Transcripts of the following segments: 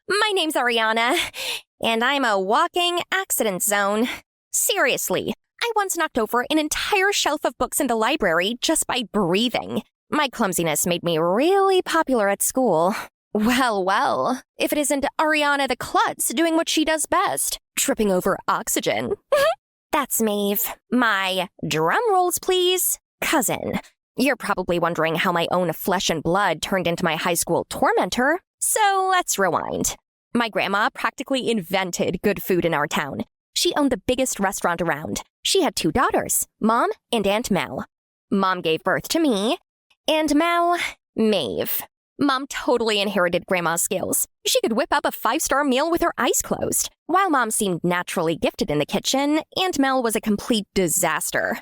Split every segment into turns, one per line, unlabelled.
My name's Ariana, and I'm a walking accident zone. Seriously, I once knocked over an entire shelf of books in the library just by breathing. My clumsiness made me really popular at school. Well, if it isn't Ariana the Klutz doing what she does best, tripping over oxygen. That's Maeve, my, drum rolls please, cousin. You're probably wondering how my own flesh and blood turned into my high school tormentor, so let's rewind. My grandma practically invented good food in our town. She owned the biggest restaurant around. She had 2 daughters, Mom and Aunt Mel. Mom gave birth to me, and Mel, Maeve. Mom totally inherited Grandma's skills. She could whip up a 5-star meal with her eyes closed. While Mom seemed naturally gifted in the kitchen, Aunt Mel was a complete disaster.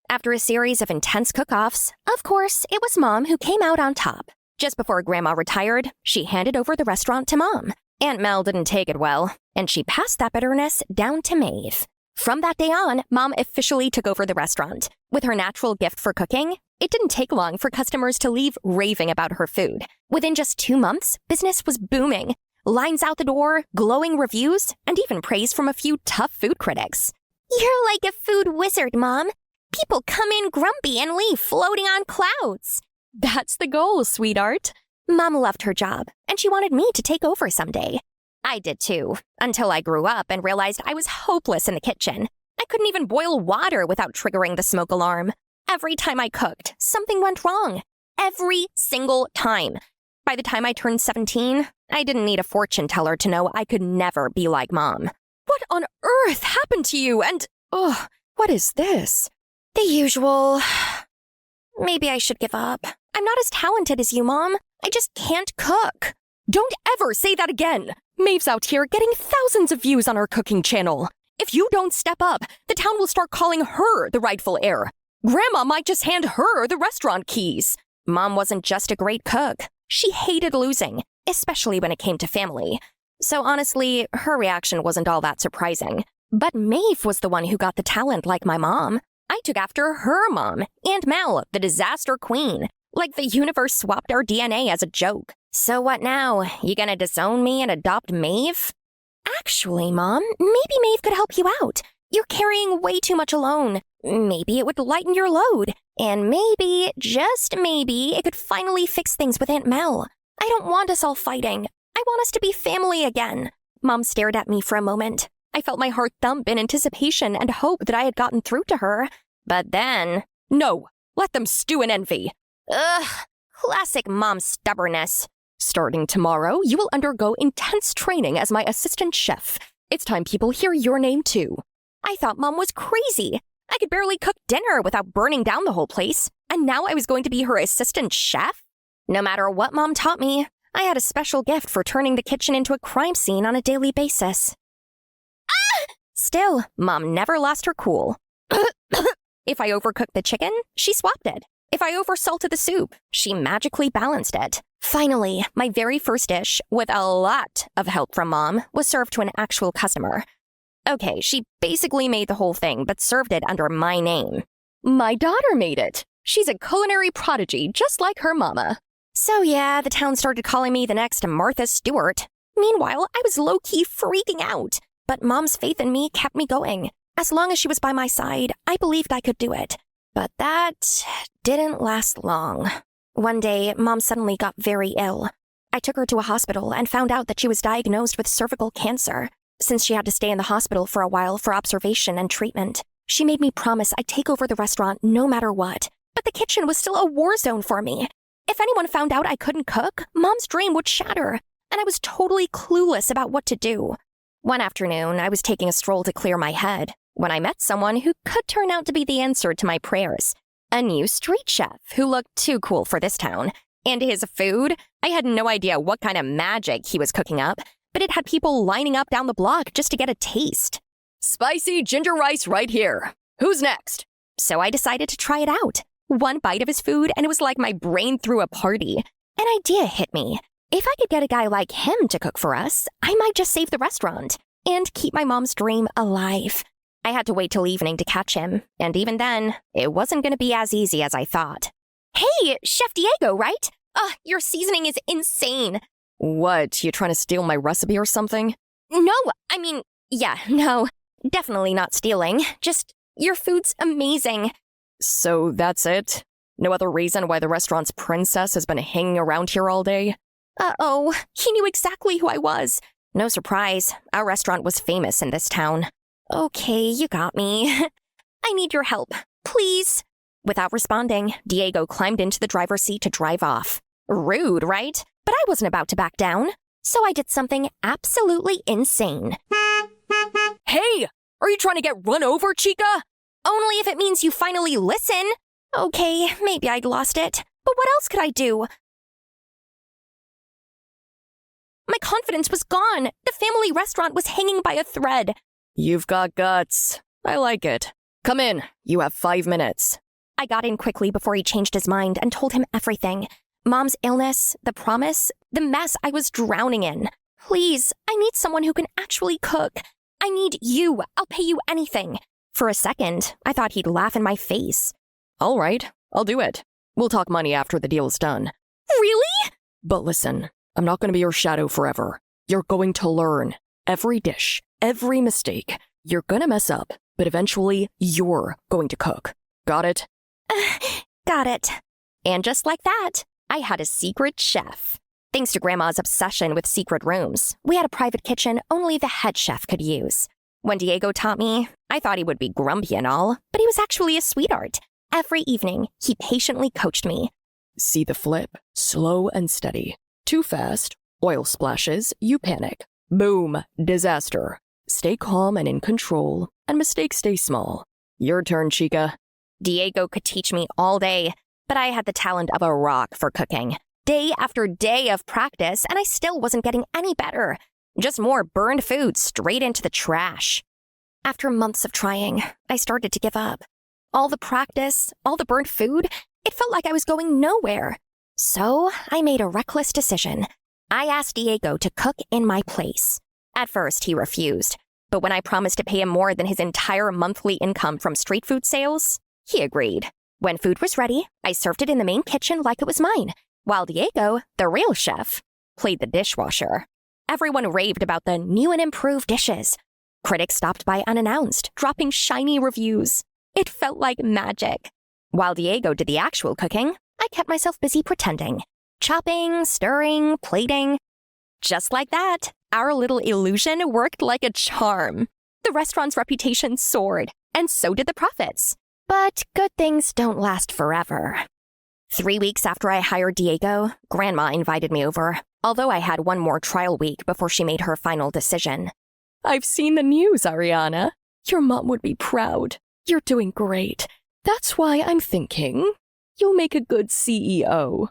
After a series of intense cook-offs, of course, it was Mom who came out on top. Just before Grandma retired, she handed over the restaurant to Mom. Aunt Mel didn't take it well, and she passed that bitterness down to Maeve. From that day on, Mom officially took over the restaurant. With her natural gift for cooking, it didn't take long for customers to leave raving about her food. Within just 2 months, business was booming. Lines out the door, glowing reviews, and even praise from a few tough food critics. You're like a food wizard, Mom. People come in grumpy and leave floating on clouds. That's the goal, sweetheart. Mom loved her job, and she wanted me to take over someday. I did too, until I grew up and realized I was hopeless in the kitchen. I couldn't even boil water without triggering the smoke alarm. Every time I cooked, something went wrong. Every single time. By the time I turned 17, I didn't need a fortune teller to know I could never be like Mom. What on earth happened to you? And, what is this? The usual. Maybe I should give up. I'm not as talented as you, Mom. I just can't cook. Don't ever say that again. Maeve's out here getting thousands of views on her cooking channel. If you don't step up, the town will start calling her the rightful heir. Grandma might just hand her the restaurant keys. Mom wasn't just a great cook. She hated losing, especially when it came to family. So honestly, her reaction wasn't all that surprising. But Maeve was the one who got the talent like my mom. I took after her mom, Aunt Mel, the disaster queen. Like the universe swapped our DNA as a joke. So what now? You gonna disown me and adopt Maeve? Actually, Mom, maybe Maeve could help you out. You're carrying way too much alone. Maybe it would lighten your load. And maybe, just maybe, it could finally fix things with Aunt Mel. I don't want us all fighting. I want us to be family again. Mom stared at me for a moment. I felt my heart thump in anticipation and hope that I had gotten through to her. But then, no, let them stew in envy. Ugh, classic Mom stubbornness. Starting tomorrow, you will undergo intense training as my assistant chef. It's time people hear your name too. I thought Mom was crazy. I could barely cook dinner without burning down the whole place. And now I was going to be her assistant chef? No matter what Mom taught me, I had a special gift for turning the kitchen into a crime scene on a daily basis. Still, Mom never lost her cool. If I overcooked the chicken, she swapped it. If I oversalted the soup, she magically balanced it. Finally, my very first dish, with a lot of help from Mom, was served to an actual customer. Okay, she basically made the whole thing, but served it under my name. My daughter made it. She's a culinary prodigy, just like her mama. So yeah, the town started calling me the next Martha Stewart. Meanwhile, I was low-key freaking out. But Mom's faith in me kept me going. As long as she was by my side, I believed I could do it. But that didn't last long. One day, Mom suddenly got very ill. I took her to a hospital and found out that she was diagnosed with cervical cancer. Since she had to stay in the hospital for a while for observation and treatment, she made me promise I'd take over the restaurant no matter what. But the kitchen was still a war zone for me. If anyone found out I couldn't cook, Mom's dream would shatter, and I was totally clueless about what to do. One afternoon, I was taking a stroll to clear my head when I met someone who could turn out to be the answer to my prayers. A new street chef who looked too cool for this town. And his food? I had no idea what kind of magic he was cooking up, but it had people lining up down the block just to get a taste. Spicy ginger rice right here. Who's next? So I decided to try it out. One bite of his food, and it was like my brain threw a party. An idea hit me. If I could get a guy like him to cook for us, I might just save the restaurant and keep my mom's dream alive. I had to wait till evening to catch him, and even then, it wasn't going to be as easy as I thought. Hey, Chef Diego, right? Your seasoning is insane.
What, you trying to steal my recipe or something?
No, no, definitely not stealing. Just, your food's amazing.
So that's it? No other reason why the restaurant's princess has been hanging around here all day?
Uh-oh, he knew exactly who I was. No surprise, our restaurant was famous in this town. Okay, you got me. I need your help, please. Without responding, Diego climbed into the driver's seat to drive off. Rude, right? But I wasn't about to back down. So I did something absolutely insane.
Hey! Are you trying to get run over, Chica?
Only if it means you finally listen. Okay, maybe I'd lost it. But what else could I do? My confidence was gone. The family restaurant was hanging by a thread.
You've got guts. I like it. Come in. You have 5 minutes.
I got in quickly before he changed his mind and told him everything. Mom's illness, the promise, the mess I was drowning in. Please, I need someone who can actually cook. I need you. I'll pay you anything. For a second, I thought he'd laugh in my face.
All right, I'll do it. We'll talk money after the deal's done.
Really?
But listen, I'm not going to be your shadow forever. You're going to learn. Every dish, every mistake. You're going to mess up, but eventually you're going to cook. Got it?
Got it. And just like that, I had a secret chef. Thanks to Grandma's obsession with secret rooms, we had a private kitchen only the head chef could use. When Diego taught me, I thought he would be grumpy and all, but he was actually a sweetheart. Every evening, he patiently coached me.
See the flip, slow and steady. Too fast, oil splashes, you panic. Boom, disaster. Stay calm and in control, and mistakes stay small. Your turn, Chica.
Diego could teach me all day, but I had the talent of a rock for cooking. Day after day of practice, and I still wasn't getting any better. Just more burned food straight into the trash. After months of trying, I started to give up. All the practice, all the burnt food, it felt like I was going nowhere. So I made a reckless decision. I asked Diego to cook in my place. At first, he refused, but when I promised to pay him more than his entire monthly income from street food sales, he agreed. When food was ready, I served it in the main kitchen like it was mine, while Diego, the real chef, played the dishwasher. Everyone raved about the new and improved dishes. Critics stopped by unannounced, dropping shiny reviews. It felt like magic. While Diego did the actual cooking, I kept myself busy pretending. Chopping, stirring, plating. Just like that, our little illusion worked like a charm. The restaurant's reputation soared, and so did the profits. But good things don't last forever. 3 weeks after I hired Diego, Grandma invited me over, although I had one more trial week before she made her final decision.
I've seen the news, Ariana. Your mom would be proud. You're doing great. That's why I'm thinking you'll make a good CEO.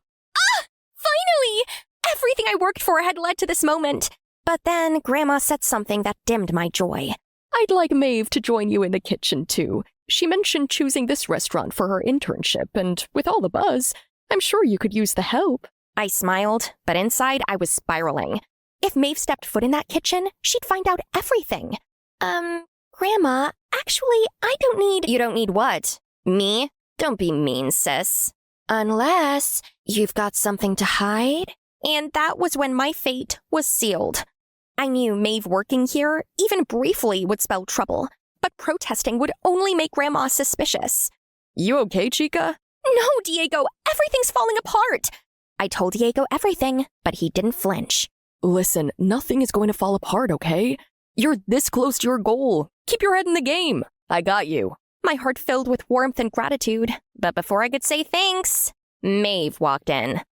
Finally! Everything I worked for had led to this moment. But then Grandma said something that dimmed my joy.
I'd like Maeve to join you in the kitchen, too. She mentioned choosing this restaurant for her internship, and with all the buzz, I'm sure you could use the help.
I smiled, but inside I was spiraling. If Maeve stepped foot in that kitchen, she'd find out everything. Grandma, actually, I don't need— You don't need what? Me? Don't be mean, sis. Unless you've got something to hide. And that was when my fate was sealed. I knew Maeve working here, even briefly, would spell trouble, but protesting would only make Grandma suspicious.
You okay, Chica?
No, Diego, everything's falling apart. I told Diego everything, but he didn't flinch.
Listen, nothing is going to fall apart, okay? You're this close to your goal. Keep your head in the game. I got you.
My heart filled with warmth and gratitude, but before I could say thanks, Maeve walked in.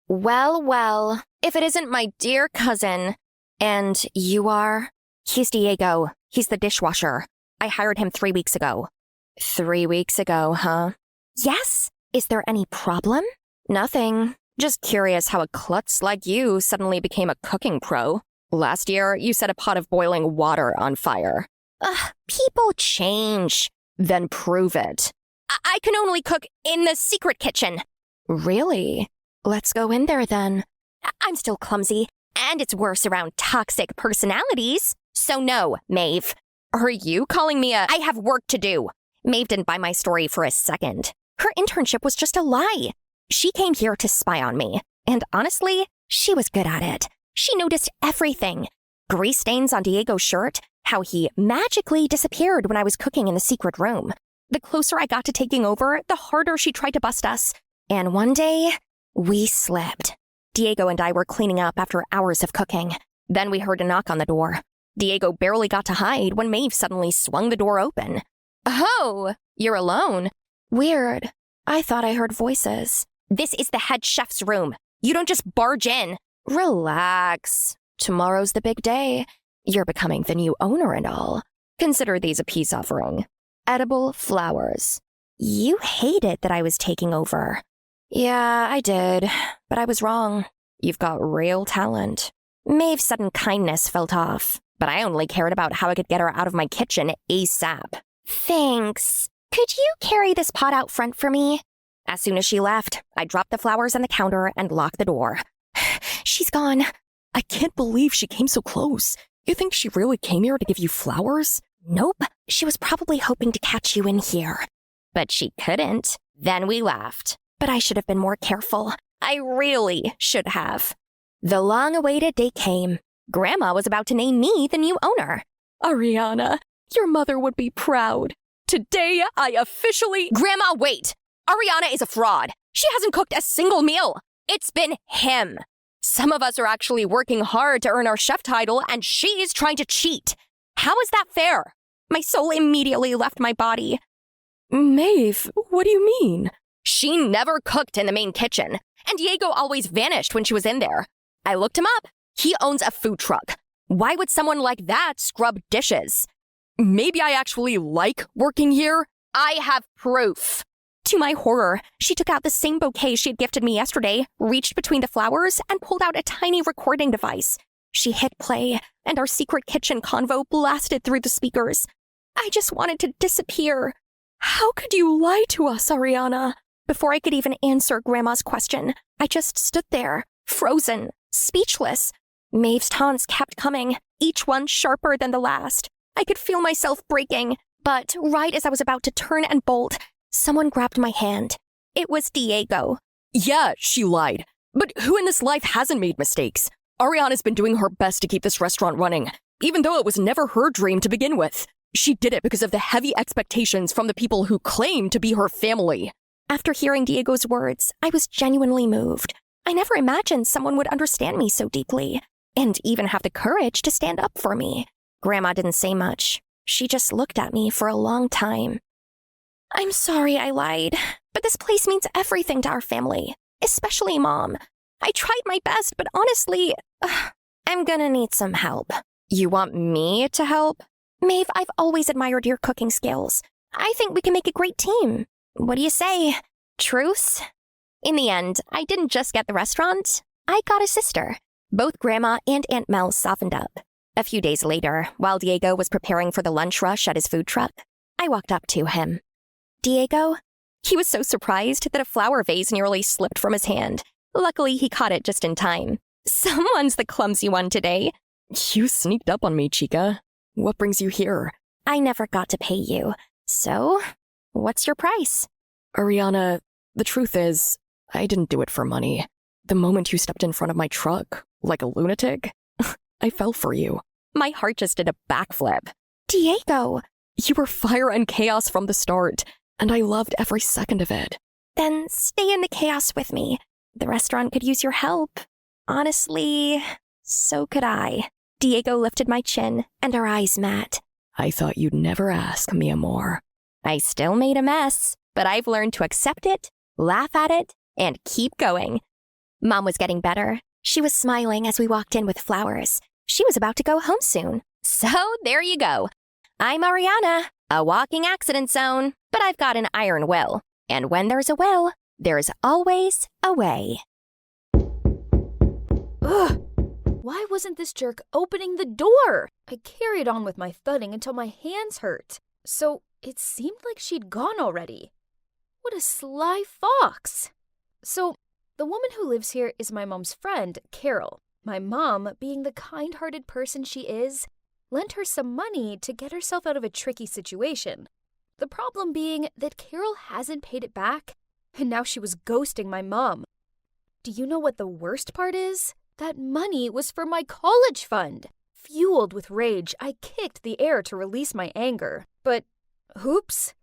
Well, if it isn't my dear cousin. And you are? He's Diego. He's the dishwasher. I hired him 3 weeks ago. 3 weeks ago, huh? Yes. Is there any problem? Nothing. Just curious how a klutz like you suddenly became a cooking pro. Last year, you set a pot of boiling water on fire. People change. Then prove it. I can only cook in the secret kitchen. Really? Let's go in there then. I'm still clumsy, and it's worse around toxic personalities. So no, Maeve. Are you calling me I have work to do? Maeve didn't buy my story for a second. Her internship was just a lie. She came here to spy on me, and honestly, she was good at it. She noticed everything. Grease stains on Diego's shirt, how he magically disappeared when I was cooking in the secret room. The closer I got to taking over, the harder she tried to bust us. And one day, we slipped. Diego and I were cleaning up after hours of cooking. Then we heard a knock on the door. Diego barely got to hide when Maeve suddenly swung the door open. Oh, you're alone? Weird. I thought I heard voices. This is the head chef's room. You don't just barge in. Relax. Tomorrow's the big day. You're becoming the new owner and all. Consider these a peace offering. Edible flowers. You hated that I was taking over. Yeah, I did, but I was wrong. You've got real talent. Maeve's sudden kindness felt off, but I only cared about how I could get her out of my kitchen ASAP. Thanks. Could you carry this pot out front for me? As soon as she left, I dropped the flowers on the counter and locked the door. She's gone.
I can't believe she came so close. You think she really came here to give you flowers?
Nope. She was probably hoping to catch you in here. But she couldn't. Then we laughed. But I should have been more careful. I really should have. The long-awaited day came. Grandma was about to name me the new owner.
Ariana, your mother would be proud. Today, I officially—
Grandma, wait! Ariana is a fraud. She hasn't cooked a single meal. It's been him. Some of us are actually working hard to earn our chef title, and she's trying to cheat. How is that fair? My soul immediately left my body.
Maeve, what do you mean?
She never cooked in the main kitchen, and Diego always vanished when she was in there. I looked him up. He owns a food truck. Why would someone like that scrub dishes?
Maybe I actually like working here?
I have proof. To my horror, she took out the same bouquet she had gifted me yesterday, reached between the flowers, and pulled out a tiny recording device. She hit play, and our secret kitchen convo blasted through the speakers. I just wanted to disappear.
How could you lie to us, Ariana?
Before I could even answer Grandma's question, I just stood there, frozen, speechless. Maeve's taunts kept coming, each one sharper than the last. I could feel myself breaking, but right as I was about to turn and bolt, someone grabbed my hand. It was Diego.
Yeah, she lied. But who in this life hasn't made mistakes? Ariana's been doing her best to keep this restaurant running, even though it was never her dream to begin with. She did it because of the heavy expectations from the people who claim to be her family.
After hearing Diego's words, I was genuinely moved. I never imagined someone would understand me so deeply, and even have the courage to stand up for me. Grandma didn't say much. She just looked at me for a long time. I'm sorry I lied, but this place means everything to our family, especially Mom. I tried my best, but honestly, I'm gonna need some help. You want me to help? Maeve, I've always admired your cooking skills. I think we can make a great team. What do you say? Truce? In the end, I didn't just get the restaurant. I got a sister. Both Grandma and Aunt Mel softened up. A few days later, while Diego was preparing for the lunch rush at his food truck, I walked up to him. Diego? He was so surprised that a flower vase nearly slipped from his hand. Luckily, he caught it just in time. Someone's the clumsy one today.
You sneaked up on me, Chica. What brings you here?
I never got to pay you. So, what's your price?
Ariana, the truth is, I didn't do it for money. The moment you stepped in front of my truck, like a lunatic, I fell for you.
My heart just did a backflip. Diego!
You were fire and chaos from the start, and I loved every second of it.
Then stay in the chaos with me. The restaurant could use your help. Honestly, so could I. Diego lifted my chin, and our eyes met.
I thought you'd never ask, mi amor.
I still made a mess, but I've learned to accept it, laugh at it, and keep going. Mom was getting better. She was smiling as we walked in with flowers. She was about to go home soon. So there you go. I'm Ariana, a walking accident zone, but I've got an iron will. And when there's a will, there's always a way.
Ugh! Why wasn't this jerk opening the door? I carried on with my thudding until my hands hurt. So it seemed like she'd gone already. What a sly fox! So the woman who lives here is my mom's friend, Carol. My mom, being the kind-hearted person she is, lent her some money to get herself out of a tricky situation. The problem being that Carol hasn't paid it back, and now she was ghosting my mom. Do you know what the worst part is? That money was for my college fund. Fueled with rage, I kicked the air to release my anger. But, oops.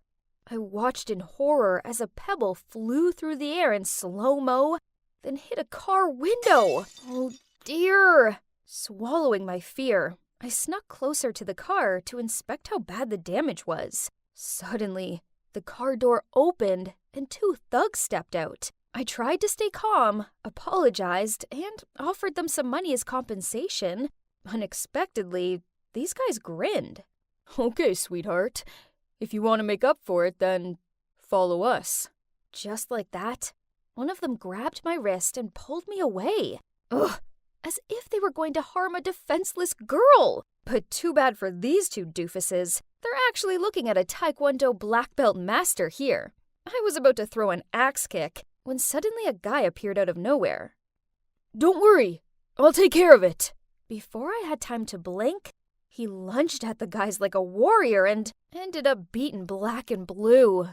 I watched in horror as a pebble flew through the air in slow-mo, then hit a car window. Oh dear. Swallowing my fear, I snuck closer to the car to inspect how bad the damage was. Suddenly, the car door opened and 2 thugs stepped out. I tried to stay calm, apologized, and offered them some money as compensation. Unexpectedly, these guys grinned. "Okay, sweetheart. If you want to make up for it, then follow us." Just like that, one of them grabbed my wrist and pulled me away. Ugh, as if they were going to harm a defenseless girl. But too bad for these 2 doofuses. They're actually looking at a Taekwondo black belt master here. I was about to throw an axe kick when suddenly a guy appeared out of nowhere. "Don't worry, I'll take care of it." Before I had time to blink, he lunged at the guys like a warrior and ended up beaten black and blue.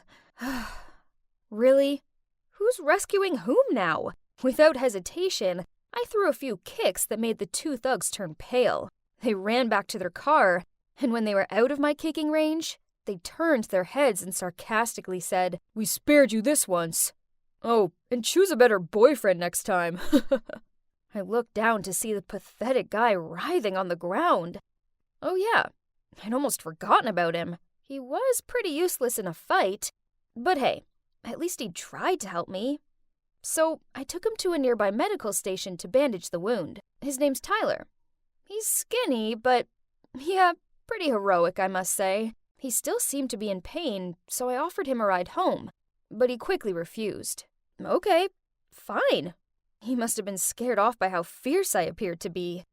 Really? Who's rescuing whom now? Without hesitation, I threw a few kicks that made the 2 thugs turn pale. They ran back to their car, and when they were out of my kicking range, they turned their heads and sarcastically said, "We spared you this once. Oh, and choose a better boyfriend next time." I looked down to see the pathetic guy writhing on the ground. Oh yeah, I'd almost forgotten about him. He was pretty useless in a fight, but hey, at least he tried to help me. So I took him to a nearby medical station to bandage the wound. His name's Tyler. He's skinny, but yeah, pretty heroic, I must say. He still seemed to be in pain, so I offered him a ride home, but he quickly refused. Okay, fine. He must have been scared off by how fierce I appeared to be.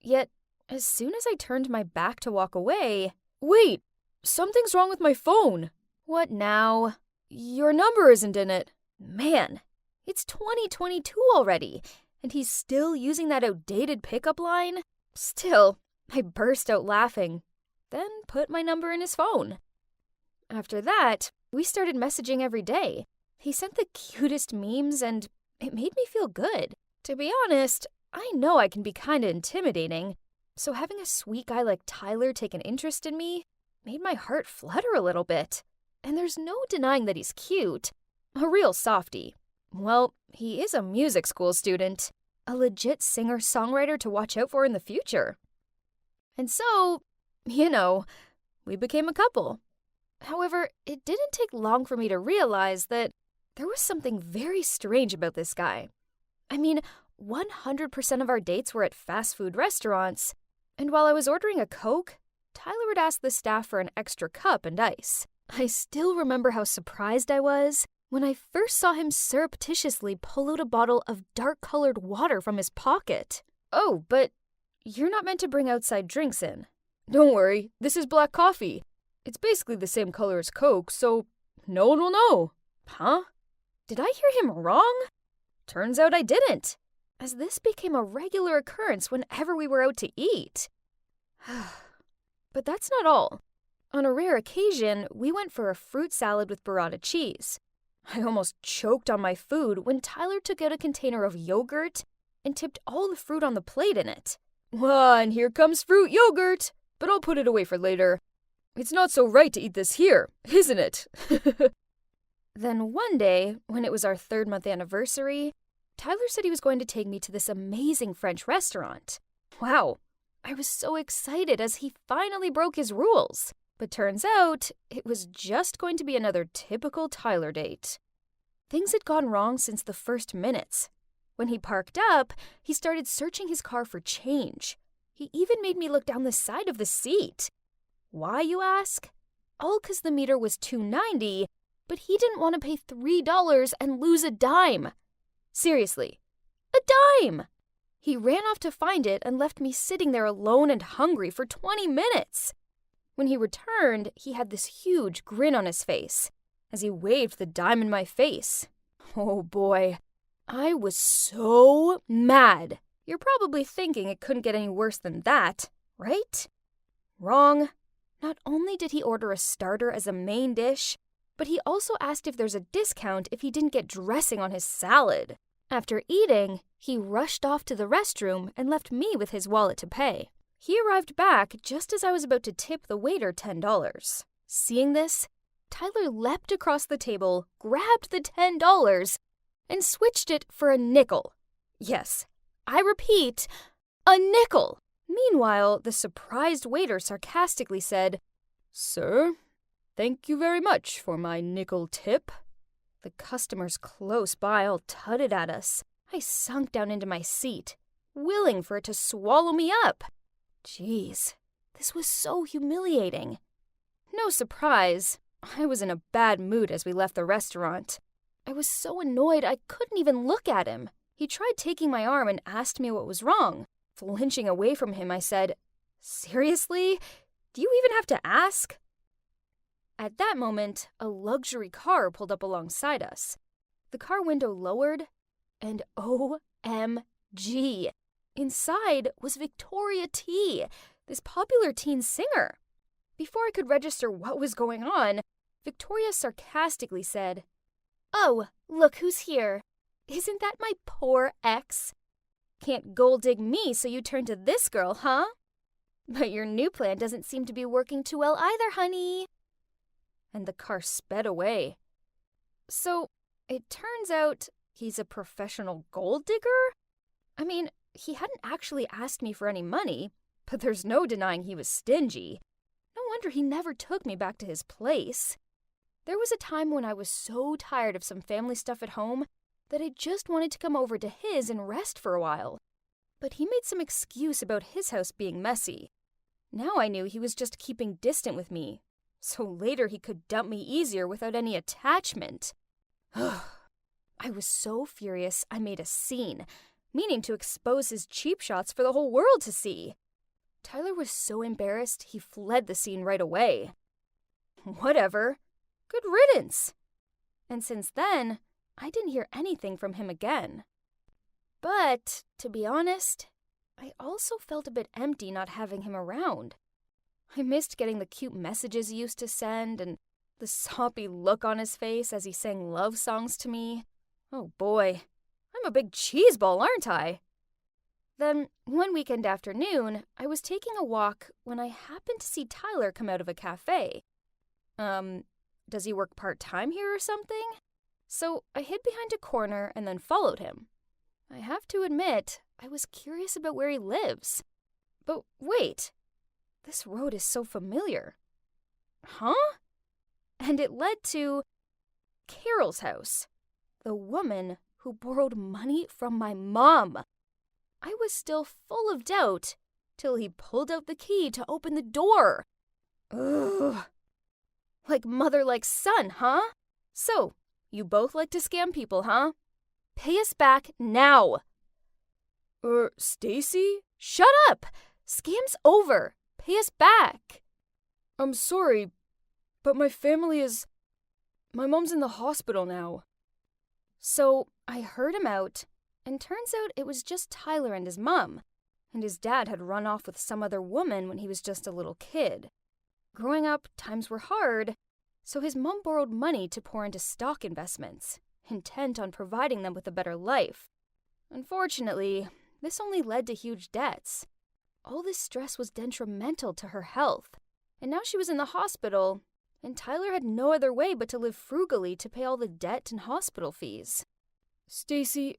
Yet, as soon as I turned my back to walk away... "Wait, something's wrong with my phone." "What now?" "Your number isn't in it." Man, it's 2022 already, and he's still using that outdated pickup line? Still, I burst out laughing, then put my number in his phone. After that, we started messaging every day. He sent the cutest memes, and it made me feel good. To be honest, I know I can be kinda intimidating, so having a sweet guy like Tyler take an interest in me made my heart flutter a little bit. And there's no denying that he's cute. A real softie. Well, he is a music school student. A legit singer-songwriter to watch out for in the future. And so, we became a couple. However, it didn't take long for me to realize that there was something very strange about this guy. I mean, 100% of our dates were at fast food restaurants, and while I was ordering a Coke, Tyler would ask the staff for an extra cup and ice. I still remember how surprised I was when I first saw him surreptitiously pull out a bottle of dark-colored water from his pocket. "Oh, but you're not meant to bring outside drinks in." "Don't worry, this is black coffee. It's basically the same color as Coke, so no one will know." Huh? Did I hear him wrong? Turns out I didn't, as this became a regular occurrence whenever we were out to eat. But that's not all. On a rare occasion, we went for a fruit salad with burrata cheese. I almost choked on my food when Tyler took out a container of yogurt and tipped all the fruit on the plate in it. "Well, and here comes fruit yogurt, but I'll put it away for later. It's not so right to eat this here, isn't it?" Then one day, when it was our 3rd-month anniversary, Tyler said he was going to take me to this amazing French restaurant. Wow, I was so excited as he finally broke his rules. But turns out, it was just going to be another typical Tyler date. Things had gone wrong since the first minutes. When he parked up, he started searching his car for change. He even made me look down the side of the seat. Why, you ask? All 'cause the meter was $2.90, but he didn't want to pay $3 and lose a dime. Seriously, a dime! He ran off to find it and left me sitting there alone and hungry for 20 minutes. When he returned, he had this huge grin on his face as he waved the dime in my face. Oh boy, I was so mad. You're probably thinking it couldn't get any worse than that, right? Wrong. Not only did he order a starter as a main dish, but he also asked if there's a discount if he didn't get dressing on his salad. After eating, he rushed off to the restroom and left me with his wallet to pay. He arrived back just as I was about to tip the waiter $10. Seeing this, Tyler leapt across the table, grabbed the $10, and switched it for a nickel. Yes, I repeat, a nickel. Meanwhile, the surprised waiter sarcastically said, "Sir, thank you very much for my nickel tip." The customers close by all tutted at us. I sunk down into my seat, willing for it to swallow me up. Jeez, this was so humiliating. No surprise, I was in a bad mood as we left the restaurant. I was so annoyed I couldn't even look at him. He tried taking my arm and asked me what was wrong. Flinching away from him, I said, "Seriously? Do you even have to ask?" At that moment, a luxury car pulled up alongside us. The car window lowered, and OMG! Inside was Victoria T, this popular teen singer. Before I could register what was going on, Victoria sarcastically said, "Oh, look who's here. Isn't that my poor ex? Can't gold dig me, so you turn to this girl, huh? But your new plan doesn't seem to be working too well either, honey." And the car sped away. So, it turns out he's a professional gold digger? I mean, he hadn't actually asked me for any money, but there's no denying he was stingy. No wonder he never took me back to his place. There was a time when I was so tired of some family stuff at home that I just wanted to come over to his and rest for a while. But he made some excuse about his house being messy. Now I knew he was just keeping distant with me, so later he could dump me easier without any attachment. I was so furious I made a scene, meaning to expose his cheap shots for the whole world to see. Tyler was so embarrassed he fled the scene right away. Whatever. Good riddance. And since then, I didn't hear anything from him again. But, to be honest, I also felt a bit empty not having him around. I missed getting the cute messages he used to send and the soppy look on his face as he sang love songs to me. Oh boy, I'm a big cheeseball, aren't I? Then, one weekend afternoon, I was taking a walk when I happened to see Tyler come out of a cafe. Does he work part-time here or something? So I hid behind a corner and then followed him. I have to admit, I was curious about where he lives. But wait, this road is so familiar. Huh? And it led to Carol's house, the woman who borrowed money from my mom. I was still full of doubt till he pulled out the key to open the door. Ugh. Like mother, like son, huh? So, you both like to scam people, huh? Pay us back now. Stacy? Shut up! Scam's over. Pay us back. I'm sorry, but my mom's in the hospital now. So, I heard him out, and turns out it was just Tyler and his mom, and his dad had run off with some other woman when he was just a little kid. Growing up, times were hard, so his mom borrowed money to pour into stock investments, intent on providing them with a better life. Unfortunately, this only led to huge debts. All this stress was detrimental to her health, and now she was in the hospital, and Tyler had no other way but to live frugally to pay all the debt and hospital fees. Stacy,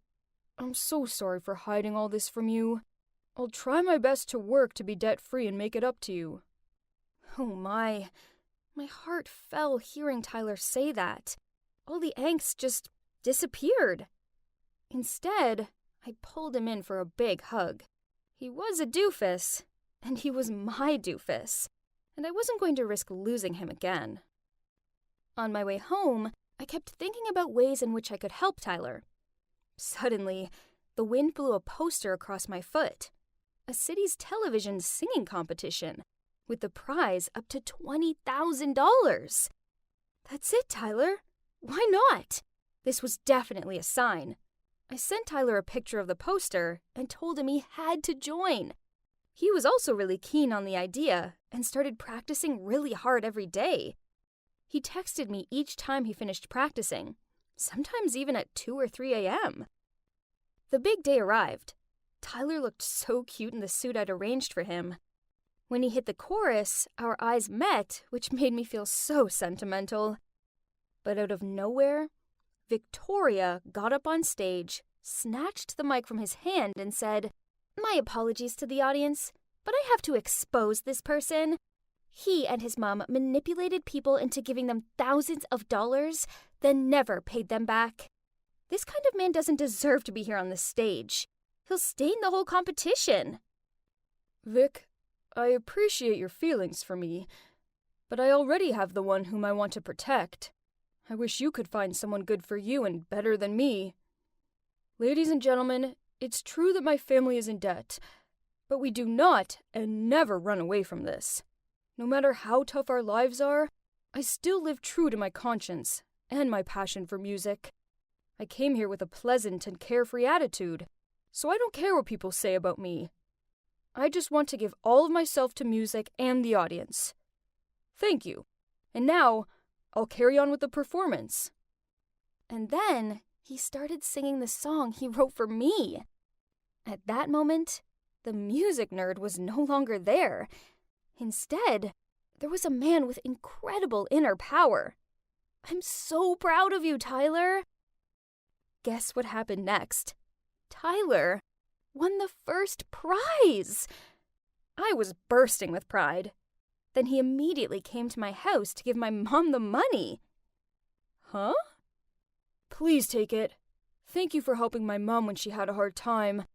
I'm so sorry for hiding all this from you. I'll try my best to work to be debt-free and make it up to you. Oh my heart fell hearing Tyler say that. All the angst just disappeared. Instead, I pulled him in for a big hug. He was a doofus, and he was my doofus, and I wasn't going to risk losing him again. On my way home, I kept thinking about ways in which I could help Tyler. Suddenly, the wind blew a poster across my foot. A city's television singing competition, with the prize up to $20,000. That's it, Tyler. Why not? This was definitely a sign. I sent Tyler a picture of the poster and told him he had to join. He was also really keen on the idea and started practicing really hard every day. He texted me each time he finished practicing, sometimes even at 2 or 3 a.m. The big day arrived. Tyler looked so cute in the suit I'd arranged for him. When he hit the chorus, our eyes met, which made me feel so sentimental. But out of nowhere, Victoria got up on stage, snatched the mic from his hand, and said, "My apologies to the audience, but I have to expose this person. He and his mom manipulated people into giving them thousands of dollars, then never paid them back. This kind of man doesn't deserve to be here on the stage. He'll stain the whole competition."
Vic, I appreciate your feelings for me, but I already have the one whom I want to protect. I wish you could find someone good for you and better than me. Ladies and gentlemen, it's true that my family is in debt, but we do not and never run away from this. No matter how tough our lives are, I still live true to my conscience and my passion for music. I came here with a pleasant and carefree attitude, so I don't care what people say about me. I just want to give all of myself to music and the audience. Thank you. And now, I'll carry on with the performance.
And then he started singing the song he wrote for me. At that moment, the music nerd was no longer there. Instead, there was a man with incredible inner power. I'm so proud of you, Tyler. Guess what happened next? Tyler won the first prize. I was bursting with pride. Then he immediately came to my house to give my mom the money.
Huh? Please take it. Thank you for helping my mom when she had a hard time.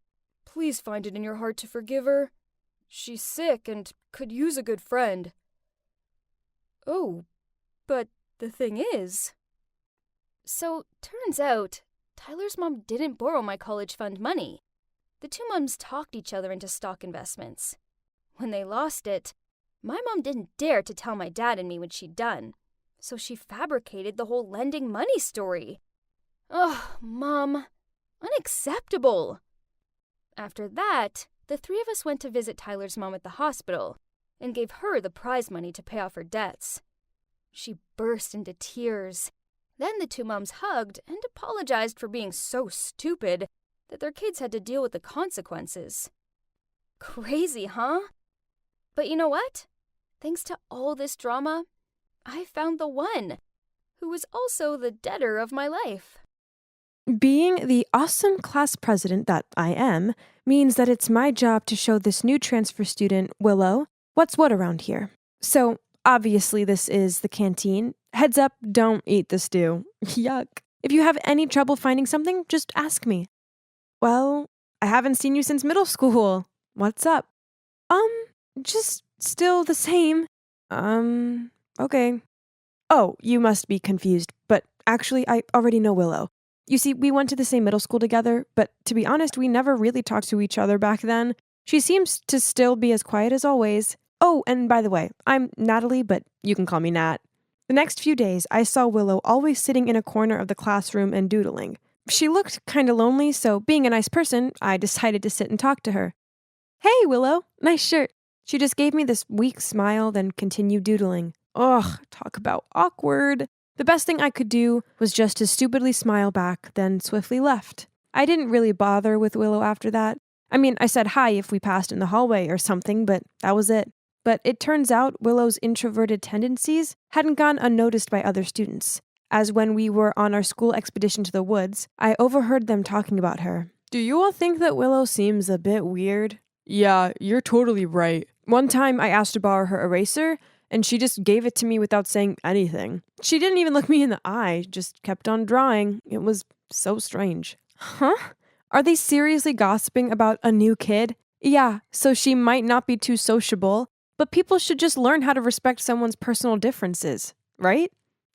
Please find it in your heart to forgive her. She's sick and could use a good friend. Oh, but the thing is...
So, turns out, Tyler's mom didn't borrow my college fund money. The two moms talked each other into stock investments. When they lost it, my mom didn't dare to tell my dad and me what she'd done, so she fabricated the whole lending money story. Ugh, Mom. Unacceptable. After that, the three of us went to visit Tyler's mom at the hospital and gave her the prize money to pay off her debts. She burst into tears. Then the two moms hugged and apologized for being so stupid that their kids had to deal with the consequences. Crazy, huh? But you know what? Thanks to all this drama, I found the one who was also the debtor of my life.
Being the awesome class president that I am means that it's my job to show this new transfer student, Willow, what's what around here. So, obviously this is the canteen. Heads up, don't eat the stew. Yuck. If you have any trouble finding something, just ask me. Well, I haven't seen you since middle school. What's up? Just still the same. Okay. Oh, you must be confused, but actually I already know Willow. You see, we went to the same middle school together, but to be honest, we never really talked to each other back then. She seems to still be as quiet as always. Oh, and by the way, I'm Natalie, but you can call me Nat. The next few days, I saw Willow always sitting in a corner of the classroom and doodling. She looked kind of lonely, so being a nice person, I decided to sit and talk to her. Hey, Willow, nice shirt. She just gave me this weak smile, then continued doodling. Ugh, talk about awkward. The best thing I could do was just to stupidly smile back, then swiftly left. I didn't really bother with Willow after that. I mean, I said hi if we passed in the hallway or something, but that was it. But it turns out Willow's introverted tendencies hadn't gone unnoticed by other students, as when we were on our school expedition to the woods, I overheard them talking about her. Do you all think that Willow seems a bit weird? Yeah, you're totally right. One time I asked to borrow her eraser, and she just gave it to me without saying anything. She didn't even look me in the eye, just kept on drawing. It was so strange. Huh? Are they seriously gossiping about a new kid? Yeah, so she might not be too sociable, but people should just learn how to respect someone's personal differences, right?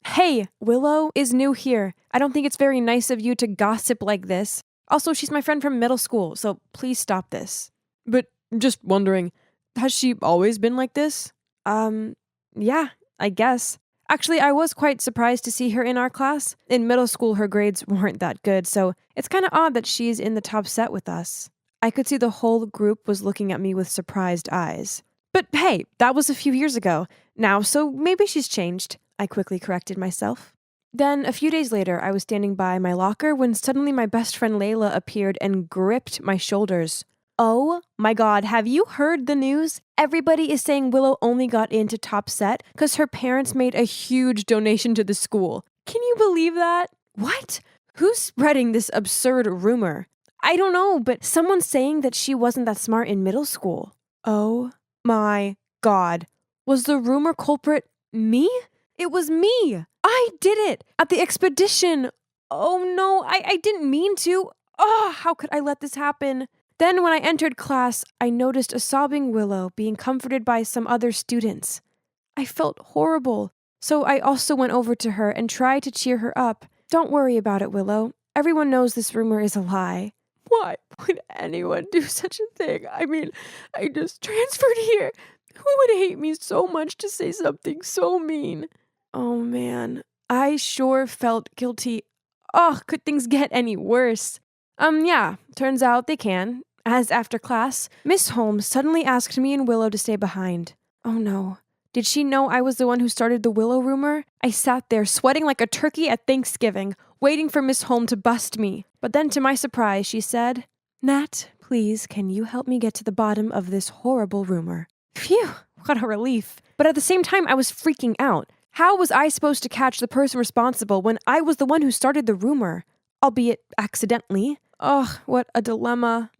Hey, Willow is new here. I don't think it's very nice of you to gossip like this. Also, she's my friend from middle school, so please stop this. But just wondering, has she always been like this? Yeah, I guess. Actually, I was quite surprised to see her in our class. In middle school, her grades weren't that good, so it's kind of odd that she's in the top set with us. I could see the whole group was looking at me with surprised eyes. But hey, that was a few years ago now, so maybe she's changed. I quickly corrected myself. Then, a few days later, I was standing by my locker when suddenly my best friend Layla appeared and gripped my shoulders. Oh my god, have you heard the news? Everybody is saying Willow only got into top set because her parents made a huge donation to the school. Can you believe that? What? Who's spreading this absurd rumor? I don't know, but someone's saying that she wasn't that smart in middle school. Oh my god. Was the rumor culprit me? It was me. I did it at the expedition. Oh no, I didn't mean to. Oh, how could I let this happen? Then when I entered class, I noticed a sobbing Willow being comforted by some other students. I felt horrible, so I also went over to her and tried to cheer her up. Don't worry about it, Willow. Everyone knows this rumor is a lie. Why would anyone do such a thing? I mean, I just transferred here. Who would hate me so much to say something so mean? Oh man, I sure felt guilty. Oh, could things get any worse? Yeah, turns out they can. As after class, Miss Holmes suddenly asked me and Willow to stay behind. Oh no. Did she know I was the one who started the Willow rumor? I sat there sweating like a turkey at Thanksgiving, waiting for Miss Holmes to bust me. But then to my surprise, she said, "Nat, please, can you help me get to the bottom of this horrible rumor?" Phew, what a relief. But at the same time, I was freaking out. How was I supposed to catch the person responsible when I was the one who started the rumor? Albeit accidentally. Ugh, what a dilemma.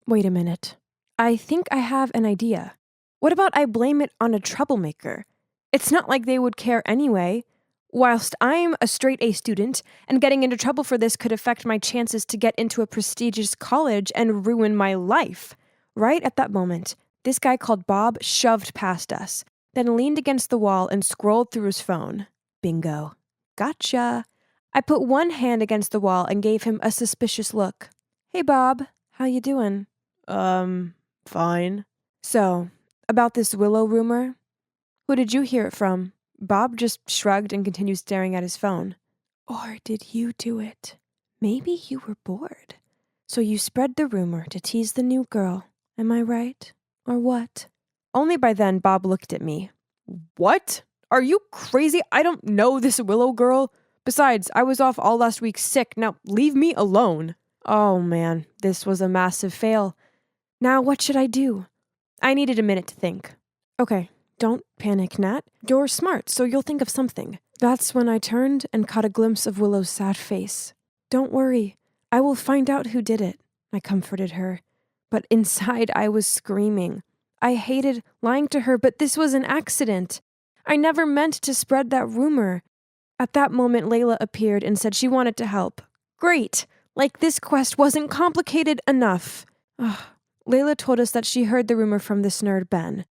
Wait a minute. I think I have an idea. What about I blame it on a troublemaker? It's not like they would care anyway. Whilst I'm a straight A student, and getting into trouble for this could affect my chances to get into a prestigious college and ruin my life. Right at that moment, this guy called Bob shoved past us, then leaned against the wall and scrolled through his phone. Bingo. Gotcha. I put one hand against the wall and gave him a suspicious look. Hey, Bob. How you doing?
Fine.
So, about this Willow rumor? Who did you hear it from? Bob just shrugged and continued staring at his phone. Or did you do it? Maybe you were bored. So you spread the rumor to tease the new girl. Am I right? Or what? Only by then Bob looked at me. What? Are you crazy? I don't know this Willow girl. Besides, I was off all last week sick. Now leave me alone. Oh man, this was a massive fail. Now what should I do? I needed a minute to think. Okay, don't panic, Nat. You're smart, so you'll think of something. That's when I turned and caught a glimpse of Willow's sad face. Don't worry, I will find out who did it, I comforted her. But inside I was screaming. I hated lying to her, but this was an accident. I never meant to spread that rumor. At that moment, Layla appeared and said she wanted to help. Great! Like this quest wasn't complicated enough. Ugh. Layla told us that she heard the rumor from this nerd Ben.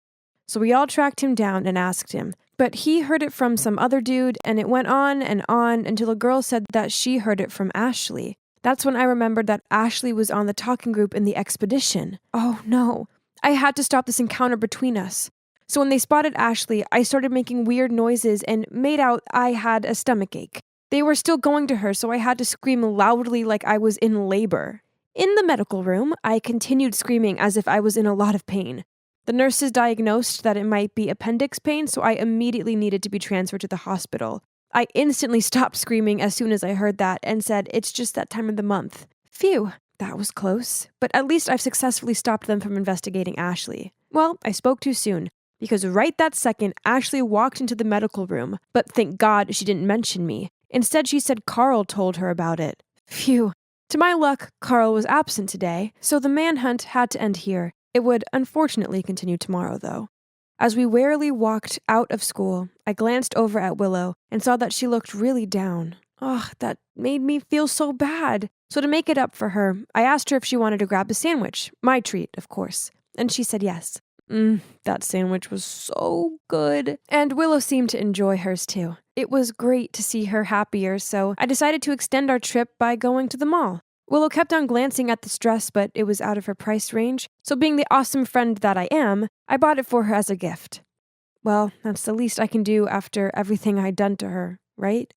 So we all tracked him down and asked him. But he heard it from some other dude, and it went on until a girl said that she heard it from Ashley. That's when I remembered that Ashley was on the talking group in the expedition. Oh no. I had to stop this encounter between us. So when they spotted Ashley, I started making weird noises and made out I had a stomachache. They were still going to her, so I had to scream loudly like I was in labor. In the medical room, I continued screaming as if I was in a lot of pain. The nurses diagnosed that it might be appendix pain, so I immediately needed to be transferred to the hospital. I instantly stopped screaming as soon as I heard that and said, "It's just that time of the month." Phew, that was close. But at least I've successfully stopped them from investigating Ashley. Well, I spoke too soon, because right that second, Ashley walked into the medical room, but thank God she didn't mention me. Instead, she said Carl told her about it. Phew. To my luck, Carl was absent today, so the manhunt had to end here. It would unfortunately continue tomorrow, though. As we warily walked out of school, I glanced over at Willow and saw that she looked really down. Ugh, that made me feel so bad. So to make it up for her, I asked her if she wanted to grab a sandwich. My treat, of course. And she said yes. That sandwich was so good. And Willow seemed to enjoy hers too. It was great to see her happier, so I decided to extend our trip by going to the mall. Willow kept on glancing at this dress, but it was out of her price range, so being the awesome friend that I am, I bought it for her as a gift. Well, that's the least I can do after everything I'd done to her, right?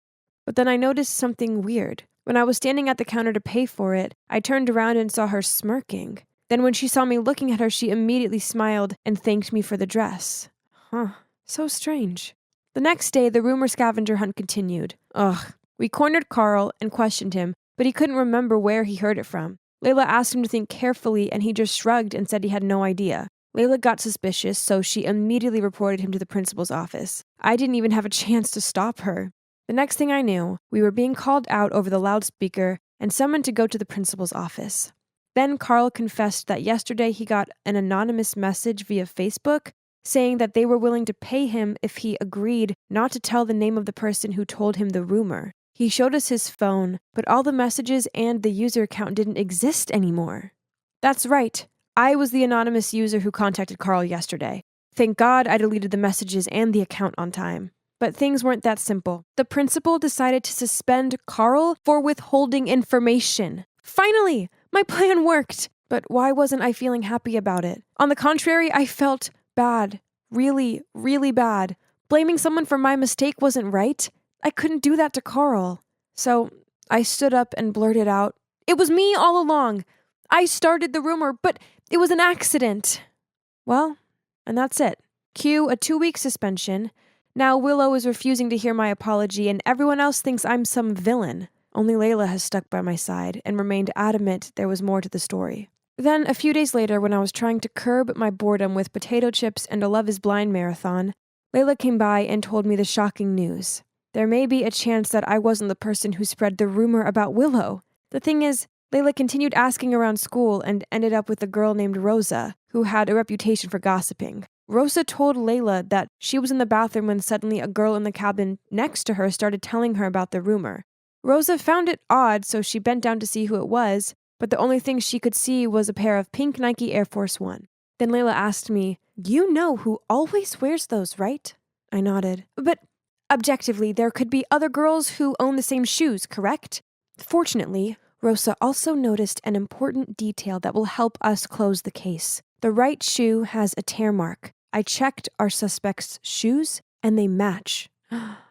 But then I noticed something weird. When I was standing at the counter to pay for it, I turned around and saw her smirking. Then when she saw me looking at her, she immediately smiled and thanked me for the dress. Huh, so strange. The next day, the rumor scavenger hunt continued. Ugh. We cornered Carl and questioned him, but he couldn't remember where he heard it from. Layla asked him to think carefully, and he just shrugged and said he had no idea. Layla got suspicious, so she immediately reported him to the principal's office. I didn't even have a chance to stop her. The next thing I knew, we were being called out over the loudspeaker and summoned to go to the principal's office. Then Carl confessed that yesterday he got an anonymous message via Facebook saying that they were willing to pay him if he agreed not to tell the name of the person who told him the rumor. He showed us his phone, but all the messages and the user account didn't exist anymore. That's right. I was the anonymous user who contacted Carl yesterday. Thank God I deleted the messages and the account on time. But things weren't that simple. The principal decided to suspend Carl for withholding information. Finally, my plan worked. But why wasn't I feeling happy about it? On the contrary, I felt bad. Really, really bad. Blaming someone for my mistake wasn't right. I couldn't do that to Carl. So I stood up and blurted out, "It was me all along. I started the rumor, but it was an accident." Well, and that's it. Cue a 2-week suspension. Now Willow is refusing to hear my apology, and everyone else thinks I'm some villain. Only Layla has stuck by my side and remained adamant there was more to the story. Then, a few days later, when I was trying to curb my boredom with potato chips and a Love is Blind marathon, Layla came by and told me the shocking news. There may be a chance that I wasn't the person who spread the rumor about Willow. The thing is, Layla continued asking around school and ended up with a girl named Rosa, who had a reputation for gossiping. Rosa told Layla that she was in the bathroom when suddenly a girl in the cabin next to her started telling her about the rumor. Rosa found it odd, so she bent down to see who it was, but the only thing she could see was a pair of pink Nike Air Force One. Then Layla asked me, "You know who always wears those, right?" I nodded. "But objectively, there could be other girls who own the same shoes, correct?" Fortunately, Rosa also noticed an important detail that will help us close the case. The right shoe has a tear mark. I checked our suspect's shoes, and they match.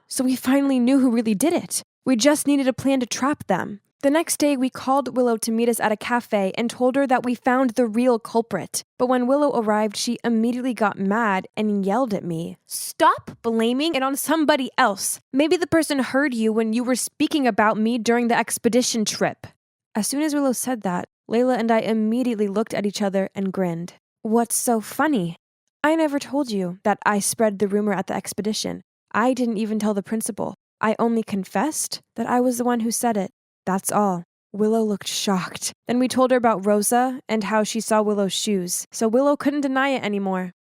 So we finally knew who really did it. We just needed a plan to trap them. The next day, we called Willow to meet us at a cafe and told her that we found the real culprit. But when Willow arrived, she immediately got mad and yelled at me. "Stop blaming it on somebody else. Maybe the person heard you when you were speaking about me during the expedition trip." As soon as Willow said that, Layla and I immediately looked at each other and grinned. "What's so funny? I never told you that I spread the rumor at the expedition. I didn't even tell the principal. I only confessed that I was the one who said it. That's all." Willow looked shocked. Then we told her about Rosa and how she saw Willow's shoes, so Willow couldn't deny it anymore.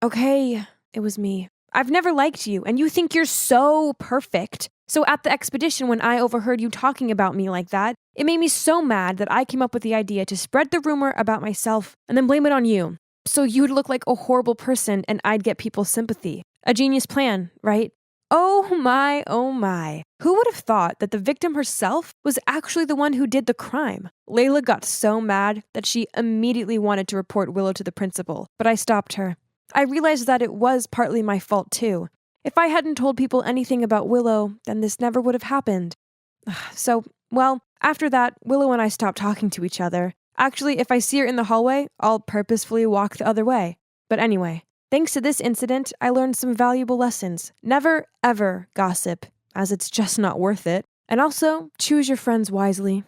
"Okay, it was me. I've never liked you, and you think you're so perfect. So at the expedition, when I overheard you talking about me like that, it made me so mad that I came up with the idea to spread the rumor about myself and then blame it on you. So you'd look like a horrible person and I'd get people's sympathy. A genius plan, right?" Oh my, oh my. Who would have thought that the victim herself was actually the one who did the crime? Layla got so mad that she immediately wanted to report Willow to the principal, but I stopped her. I realized that it was partly my fault too. If I hadn't told people anything about Willow, then this never would have happened. So, well, after that, Willow and I stopped talking to each other. Actually, if I see her in the hallway, I'll purposefully walk the other way. But anyway, thanks to this incident, I learned some valuable lessons. Never, ever gossip, as it's just not worth it. And also, choose your friends wisely.